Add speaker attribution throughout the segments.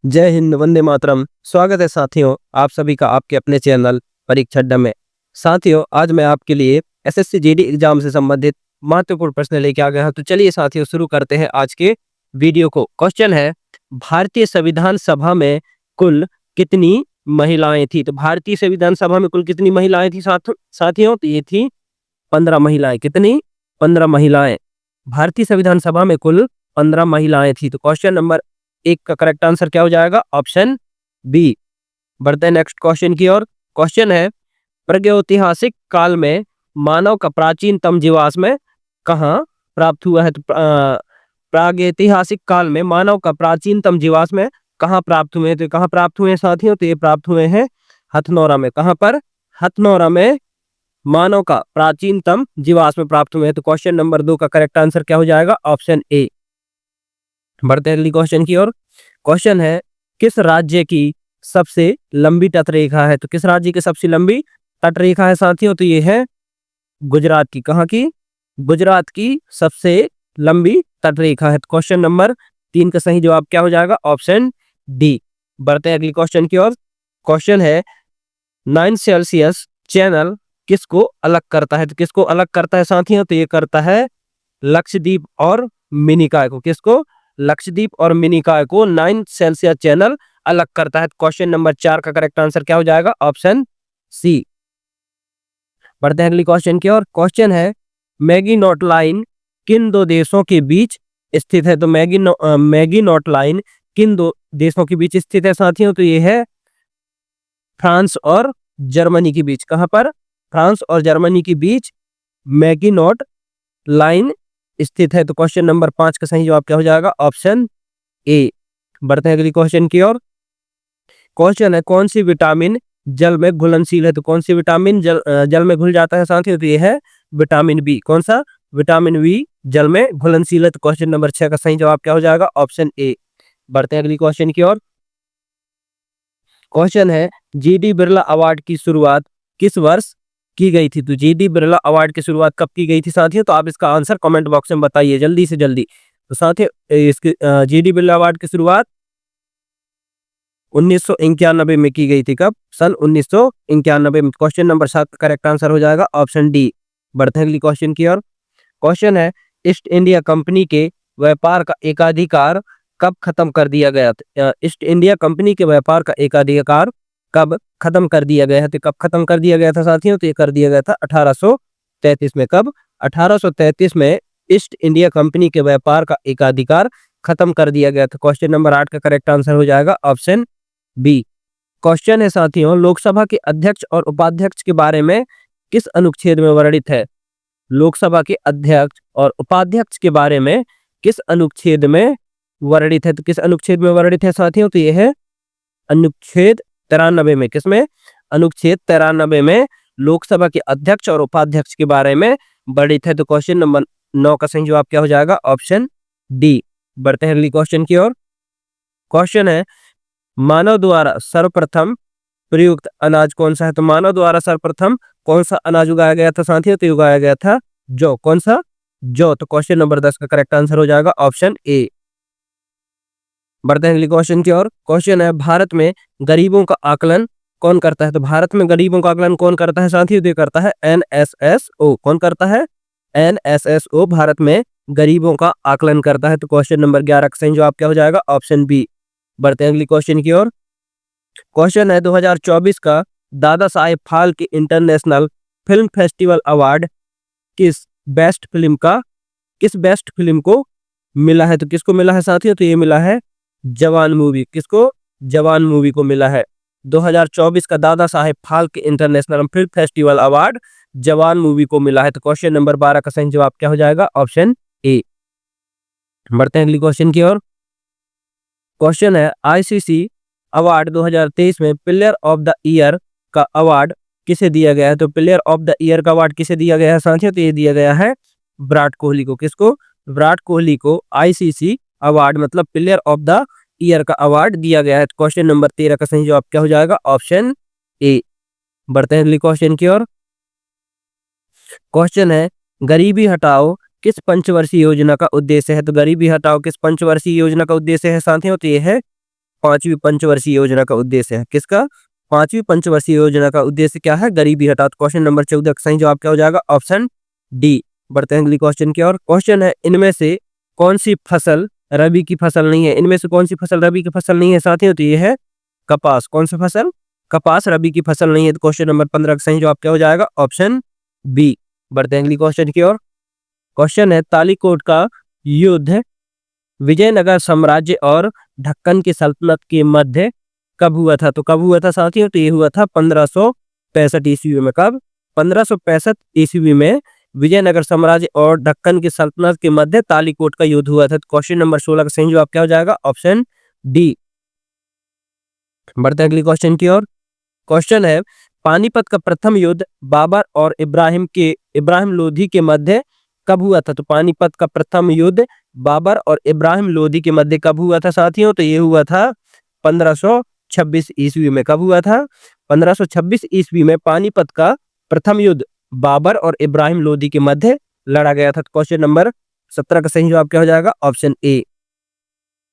Speaker 1: जय हिंद, वंदे मातरम। स्वागत है साथियों आप सभी का आपके अपने चैनल परीक्षा अड्डा में। साथियों आज मैं आपके लिए एसएससी जीडी एग्जाम से संबंधित महत्वपूर्ण प्रश्न लेके आ गया हूं। तो चलिए साथियों शुरू करते हैं आज के वीडियो को। क्वेश्चन है, भारतीय संविधान सभा में कुल कितनी महिलाएं थी? तो भारतीय संविधान सभा में कुल कितनी महिलाएं थी साथियों? तो ये थी 15 महिलाएं। कितनी? 15 महिलाएं। भारतीय संविधान सभा में कुल 15 महिलाएं थी। तो क्वेश्चन नंबर 1 का करेक्ट आंसर क्या हो जाएगा? Option B. बढ़ते हैं नेक्स्ट क्वेश्चन की ओर। क्वेश्चन है, प्रागैतिहासिक काल में मानव का प्राचीनतम जीवाश्म कहाँ प्राप्त हुआ है? तो प्रागैतिहासिक काल में मानव का प्राचीनतम जीवाश्म कहाँ प्राप्त हुए? तो कहाँ प्राप्त हुए साथियों? तो ये प्राप्त हुए हैं हथनौरा में। कहाँ पर? हथनौरा में मानव का प्राचीनतम जीवाश्म प्राप्त हुए हैं। तो क्वेश्चन नंबर 2 का करेक्ट आंसर क्या हो जाएगा? Option A. बढ़ते हैं अगली क्वेश्चन की ओर। क्वेश्चन है, किस राज्य की सबसे लंबी तटरेखा है? तो किस राज्य की सबसे लंबी तटरेखा है साथियों? तो ये है गुजरात की। कहाँ की? गुजरात की सबसे लंबी तटरेखा है। क्वेश्चन नंबर 3 का सही जवाब क्या हो जाएगा? Option D. बढ़ते हैं अगली क्वेश्चन की ओर। क्वेश्चन है, 9 सेल्सियस चैनल किसको अलग करता है? तो किसको अलग करता है साथियों? तो ये करता है लक्षद्वीप और मिनिकॉय को। किसको? लक्षद्वीप और मिनिकॉय को 9 सेल्सियस चैनल अलग करता है। क्वेश्चन नंबर 4 का करेक्ट आंसर क्या हो जाएगा? Option C. बढ़ते हैं अगली क्वेश्चन की ओर। क्वेश्चन है, मैगिनोट लाइन किन दो देशों के बीच स्थित है? तो मैगिनोट लाइन किन दो देशों के बीच स्थित है साथियों? तो ये है फ्रांस और जर्मनी के बीच। कहां पर? फ्रांस और जर्मनी के बीच मैगिनोट लाइन स्थित है। तो क्वेश्चन नंबर 5 का सही जवाब क्या हो जाएगा? Option A. बढ़ते हैं अगली क्वेश्चन की ओर। क्वेश्चन है, कौन सी विटामिन जल में घुलनशील है? तो कौन सी विटामिन जल में घुल जाता है साथियों? तो ये है विटामिन बी। कौन सा? विटामिन बी जल में घुलनशील है। तो क्वेश्चन नंबर 6 का सही जवाब क्या हो जाएगा? Option A. बढ़ते हैं अगली क्वेश्चन की ओर। क्वेश्चन है, जीडी बिरला अवार्ड की शुरुआत किस वर्ष की गई थी? तो जीडी बिरला अवार्ड की शुरुआत कब की गई थी साथियों? तो आप इसका आंसर कमेंट बॉक्स में बताइए जल्दी से जल्दी। तो साथियों इसकी जीडी बिरला अवार्ड की शुरुआत 1991 में की गई थी। कब? सन 1991 में। क्वेश्चन नंबर 7 का करेक्ट आंसर हो जाएगा ऑप्शन डी। बढ़ते हैं अगली क्वेश्चन की ओर। क्वेश्चन है, ईस्ट इंडिया कंपनी के व्यापार का एकाधिकार कब खत्म कर दिया गया था? ईस्ट इंडिया कंपनी के व्यापार का एकाधिकार कब खत्म कर दिया गया है? तो कब खत्म कर दिया गया था साथियों? तो ये कर दिया गया था 1833 में। कब? 1833 में ईस्ट इंडिया कंपनी के व्यापार का एकाधिकार खत्म कर दिया गया था। क्वेश्चन नंबर 8 का करेक्ट आंसर हो जाएगा ऑप्शन बी। क्वेश्चन है साथियों, लोकसभा के अध्यक्ष और उपाध्यक्ष के बारे में किस अनुच्छेद में वर्णित है? लोकसभा के अध्यक्ष और उपाध्यक्ष के बारे में किस अनुच्छेद में वर्णित है? तो किस अनुच्छेद में वर्णित है साथियों? तो ये है अनुच्छेद 93 में। किसमें? अनुच्छेद 93 में लोकसभा के अध्यक्ष और उपाध्यक्ष के बारे में वर्णित है। तो क्वेश्चन नंबर 9 का सही जवाब क्या हो जाएगा? Option D. बढ़ते हैं अगली क्वेश्चन की ओर। क्वेश्चन है, मानव द्वारा सर्वप्रथम प्रयुक्त अनाज कौन सा है? तो मानव द्वारा सर्वप्रथम कौन सा अनाज उगाया गया था साथियों? तो उगाया गया था जौ। कौन सा? जौ। तो क्वेश्चन नंबर 10 का करेक्ट आंसर हो जाएगा ऑप्शन ए। बढ़ते हैं अगली क्वेश्चन की ओर। क्वेश्चन है, भारत में गरीबों का आकलन कौन करता है? तो भारत में गरीबों का आकलन कौन करता है साथियों? तो करता है एनएसएसओ। कौन करता है? एनएसएसओ भारत में गरीबों का आकलन करता है। तो क्वेश्चन नंबर 11 का सही जवाब क्या हो जाएगा? Option B. बढ़ते हैं अगली क्वेश्चन की ओर। क्वेश्चन है, 2024 का Dadasaheb Phalke international film festival award किस बेस्ट फिल्म को मिला है? तो किसको मिला है साथियों? तो ये मिला है जवान मूवी। किसको? जवान मूवी को मिला है। 2024 का Dadasaheb Phalke international film festival award Jawan movie को मिला है। तो क्वेश्चन नंबर 12 का सही जवाब क्या हो जाएगा? Option A. बढ़ते हैं अगली क्वेश्चन की ओर। क्वेश्चन है, आईसीसी अवार्ड 2023 में प्लेयर ऑफ द ईयर का अवार्ड किसे दिया गया है? तो प्लेयर ऑफ द ईयर का अवार्ड किसे दिया गया है साथियों? तो ये दिया गया है विराट कोहली को। किसको? विराट कोहली को आईसीसी अवार्ड मतलब प्लेयर ऑफ द ईयर का अवार्ड दिया गया है। क्वेश्चन नंबर 13 का सही जवाब क्या हो जाएगा? Option A. बढ़ते हैं अगली क्वेश्चन की ओर। क्वेश्चन है, गरीबी हटाओ किस पंचवर्षीय योजना का उद्देश्य है? तो गरीबी हटाओ किस पंचवर्षीय योजना का उद्देश्य है साथियों? तो ये है पांचवी पंचवर्षीय योजना का उद्देश्य है? किसका? पांचवी पंचवर्षीय योजना का उद्देश्य क्या है? गरीबी हटाओ। क्वेश्चन नंबर 14 का सही जवाब क्या हो जाएगा? Option D. बढ़ते हैं अगली क्वेश्चन की ओर। क्वेश्चन है, इनमें से कौन सी फसल रबी की फसल नहीं है? इनमें से कौन सी फसल रबी की फसल नहीं है साथियों? तो ये है कपास। कौन सी फसल? कपास रबी की फसल नहीं है। तो क्वेश्चन नंबर 15 का सही जवाब क्या हो जाएगा? Option B. बढ़ते हैं अगली क्वेश्चन की ओर। क्वेश्चन है, तालीकोट का युद्ध विजयनगर साम्राज्य और ढक्कन की सल्तनत के मध्य कब हुआ था? तो कब हुआ था साथियों? तो ये हुआ था 1565 ईस्वी में। कब? 1565 ईस्वी में विजयनगर साम्राज्य और ढक्कन की सल्तनत के मध्य तालीकोट का युद्ध हुआ था। तो क्वेश्चन नंबर 16 का सही जवाब क्या हो जाएगा? Option D. बढ़ते हैं अगली क्वेश्चन की ओर। क्वेश्चन है, पानीपत का प्रथम युद्ध बाबर और इब्राहिम लोधी के मध्य कब हुआ था? तो पानीपत का प्रथम युद्ध बाबर और इब्राहिम लोधी के मध्य कब हुआ था साथियों? तो ये हुआ था 1526 ईस्वी में। कब हुआ था? 1526 ईस्वी में पानीपत का प्रथम युद्ध बाबर और इब्राहिम लोधी के मध्य लड़ा गया था। क्वेश्चन नंबर 17 का सही जवाब क्या हो जाएगा? Option A.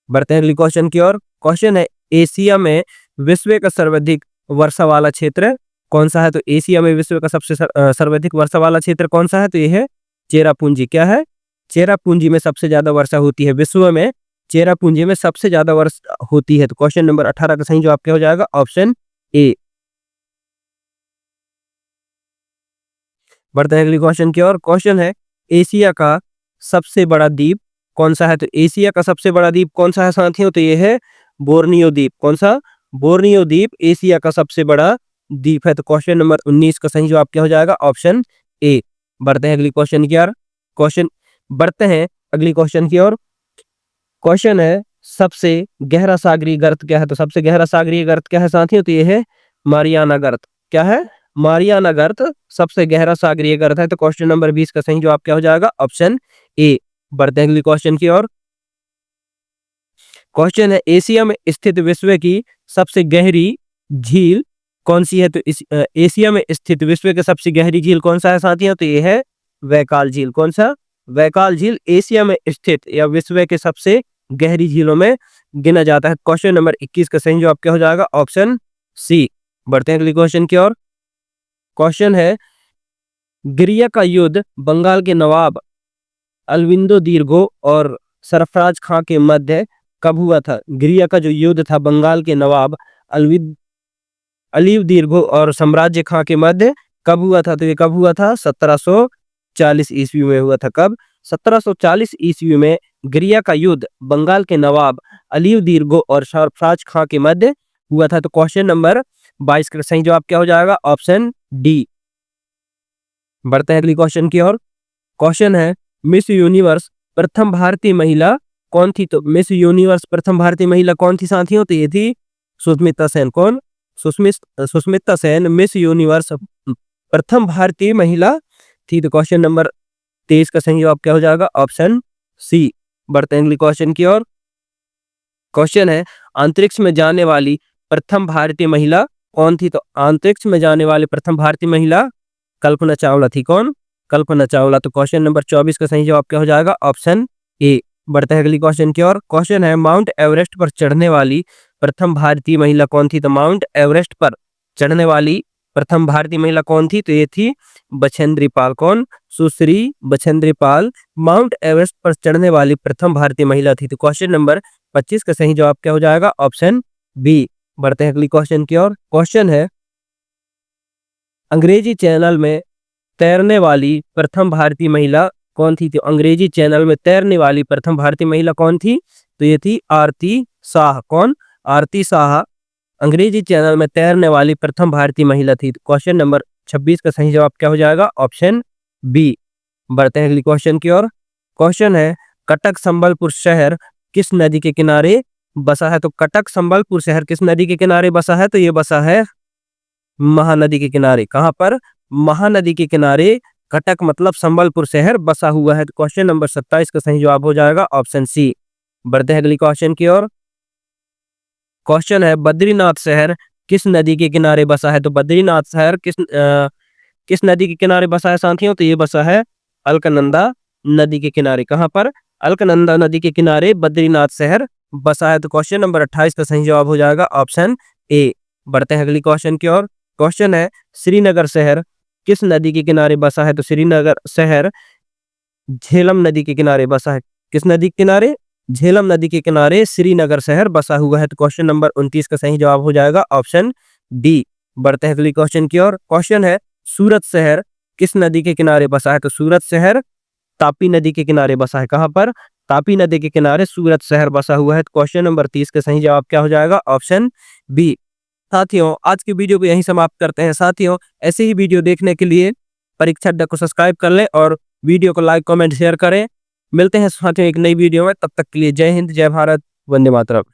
Speaker 1: बढ़ते हैं अगली क्वेश्चन की ओर। क्वेश्चन है, एशिया में विश्व का सर्वाधिक वर्षा वाला क्षेत्र कौन सा है? तो एशिया में विश्व का सबसे सर्वाधिक वर्षा वाला क्षेत्र कौन सा है? तो यह है चेरापूंजी। क्या है? चेरापूंजी में सबसे ज्यादा वर्षा होती है विश्व में। चेरापूंजी में सबसे ज्यादा वर्षा होती है। तो क्वेश्चन नंबर 18 का सही जवाब क्या हो जाएगा? Option A. बढ़ते हैं अगली क्वेश्चन की ओर। क्वेश्चन है, एशिया का सबसे बड़ा द्वीप कौन सा है? तो एशिया का सबसे बड़ा द्वीप कौन सा है साथियों? तो यह है बोर्नियो द्वीप। कौन सा? बोर्नियो द्वीप एशिया का सबसे बड़ा द्वीप है। तो क्वेश्चन नंबर 19 का सही जवाब क्या हो जाएगा? Option A. बढ़ते हैं अगली क्वेश्चन की ओर। क्वेश्चन बढ़ते हैं अगली क्वेश्चन की ओर। क्वेश्चन है, सबसे गहरा सागरीय गर्त क्या है? तो सबसे गहरा सागरीय गर्त क्या है साथियों? तो ये है मारियाना गर्त। क्या है? मारियाना गर्त सबसे गहरा सागरीय गर्त है। तो क्वेश्चन नंबर 20 का सही जवाब क्या हो जाएगा? Option A. बढ़ते हैं अगली क्वेश्चन की ओर। क्वेश्चन है, एशिया में स्थित विश्व की सबसे गहरी झील कौन सी है? तो एशिया में स्थित विश्व की सबसे गहरी झील कौन सा है साथियों? तो ये है वैकाल झील। कौन सा? वैकाल झील एशिया में स्थित या विश्व के सबसे गहरी झीलों में गिना जाता है। क्वेश्चन नंबर 21 का सही जवाब क्या हो जाएगा? Option C. बढ़ते हैं अगली क्वेश्चन की ओर। क्वेश्चन है, गिरिया का युद्ध बंगाल के नवाब अलविंदो दीर्घो और सरफराज खां के मध्य कब हुआ था? गिरिया का जो युद्ध था बंगाल के नवाब अलीव दीर्घो और साम्राज्य खां के मध्य कब हुआ था? तो ये कब हुआ था? 1740 ईस्वी में हुआ था। कब? 1740 ईस्वी में गिरिया का युद्ध बंगाल के नवाब अलीव दीर्घो और सरफराज खां के मध्य हुआ था। तो क्वेश्चन नंबर 22 का सही जवाब क्या हो जाएगा? Option D. बढ़ते हैं अगली क्वेश्चन की ओर। क्वेश्चन है, मिस यूनिवर्स प्रथम भारतीय महिला कौन थी? तो मिस यूनिवर्स प्रथम भारतीय महिला कौन थी साथियों? तो ये थी सुष्मिता सेन। कौन? सुष्मिता सेन मिस यूनिवर्स प्रथम भारतीय महिला थी। तो क्वेश्चन नंबर 23 का सही जवाब क्या हो जाएगा? Option C. बढ़ते हैं अगली क्वेश्चन की ओर। क्वेश्चन है, अंतरिक्ष में जाने वाली प्रथम भारतीय महिला कौन थी? तो अंतरिक्ष में जाने वाली प्रथम भारतीय महिला कल्पना चावला थी। कौन? कल्पना चावला। तो क्वेश्चन नंबर 24 का सही जवाब क्या हो जाएगा? Option A. बढ़ते हैं अगली क्वेश्चन की ओर। क्वेश्चन है, माउंट एवरेस्ट पर चढ़ने वाली प्रथम भारतीय महिला कौन थी? तो माउंट एवरेस्ट पर चढ़ने वाली प्रथम भारतीय महिला कौन थी? तो ये थी बछेंद्री पाल। कौन? सुश्री बछेंद्री पाल माउंट एवरेस्ट पर चढ़ने वाली प्रथम भारतीय महिला थी। तो क्वेश्चन नंबर 25 का सही जवाब क्या हो जाएगा? Option B. बढ़ते हैं अगली क्वेश्चन की ओर। क्वेश्चन है, अंग्रेजी चैनल में तैरने वाली प्रथम भारतीय महिला कौन थी? तो अंग्रेजी चैनल में तैरने वाली प्रथम भारतीय महिला कौन थी? तो ये थी आरती शाह। कौन? आरती शाह अंग्रेजी चैनल में तैरने वाली प्रथम भारतीय महिला थी। क्वेश्चन नंबर 26 का सही जवाब क्या हो जाएगा? Option B. बढ़ते हैं अगली क्वेश्चन की ओर। क्वेश्चन है, कटक संबलपुर शहर किस नदी के किनारे बसा है? तो कटक संबलपुर शहर किस नदी के किनारे बसा है? तो ये बसा है महानदी के किनारे। कहां पर? महानदी के किनारे कटक मतलब संबलपुर शहर बसा हुआ है। तो क्वेश्चन नंबर 27 का सही जवाब हो जाएगा ऑप्शन सी। बढ़ते हैं अगली क्वेश्चन की ओर। क्वेश्चन है, बद्रीनाथ शहर किस नदी के किनारे बसा है? तो बद्रीनाथ शहर किस नदी के किनारे बसा है साथियों? तो ये बसा है अलकनंदा नदी के किनारे। कहां पर? अलकनंदा नदी के किनारे बद्रीनाथ शहर बसा है? तो क्वेश्चन नंबर 28 का सही जवाब हो जाएगा ऑप्शन ए। बढ़ते हैं अगली क्वेश्चन की ओर। क्वेश्चन है श्रीनगर शहर किस नदी के किनारे बसा है? तो श्रीनगर शहर झेलम नदी के किनारे बसा है। किस नदी के किनारे? झेलम नदी के किनारे श्रीनगर शहर बसा हुआ है। तो क्वेश्चन नंबर 29 का सही जवाब हो जाएगा ऑप्शन डी। बढ़ते हैं अगली क्वेश्चन की ओर। क्वेश्चन है सूरत शहर किस नदी के किनारे बसा है? तो सूरत शहर तापी नदी के किनारे बसा है। कहां पर? तापी नदी के किनारे सूरत शहर बसा हुआ है। तो क्वेश्चन नंबर 30 का सही जवाब क्या हो जाएगा? Option B. साथियों आज की वीडियो को यहीं समाप्त करते हैं। साथियों ऐसे ही वीडियो देखने के लिए परीक्षा अड्डा को सब्सक्राइब कर लें और वीडियो को लाइक कमेंट शेयर करें। मिलते हैं साथियों एक नई वीडियो में, तब तक के लिए जय हिंद, जय भारत, वंदे मातरम।